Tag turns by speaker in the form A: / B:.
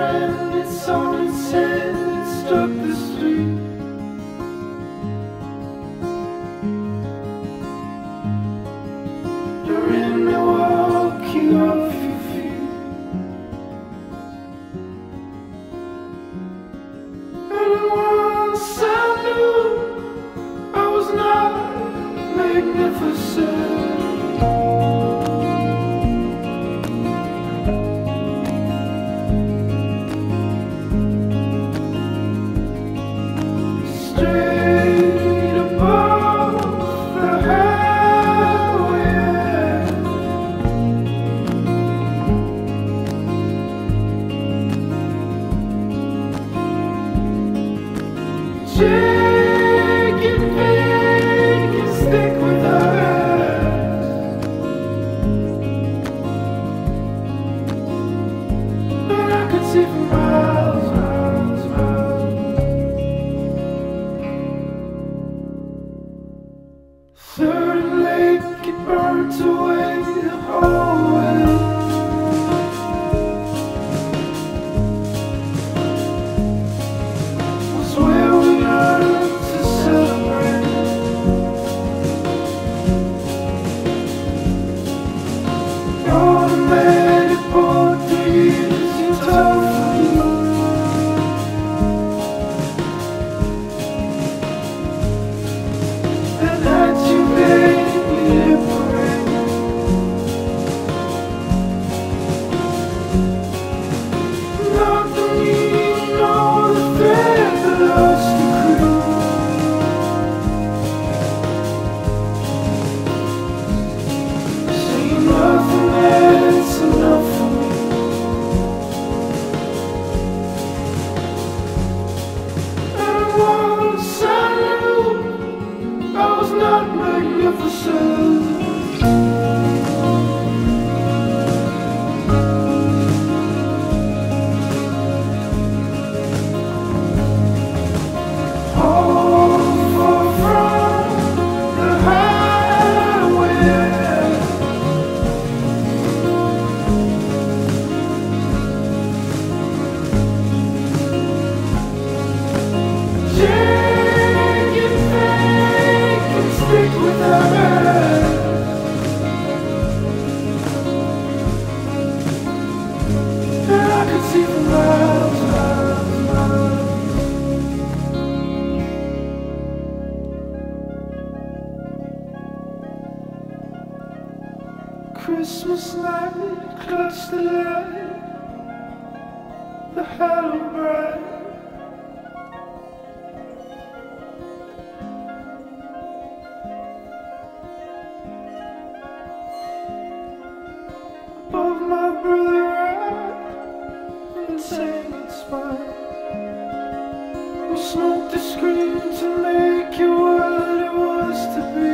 A: friend, it's on its head, it struck the street. You're in Milwaukee off your feet. And once I knew I was not magnificent. Straight above the highway, shake and bake and stick with us. And I could see for miles, miles, miles. Third and Lake, it burnt away the whole way. Was where we learned to celebrate. Automatic Portuguese, you tough for me. And that you made me liberate. Not the need, nor the thread that us to create. See nothing that's enough for me. And once I knew I was not magnificent. All far from the highway. Shake and bake and stick with us. And I could see for miles, miles, miles. Christmas night, clutch the light, the hollow bright. Above my brother right, entangled spine. We smoked the screen to make it what it was to be.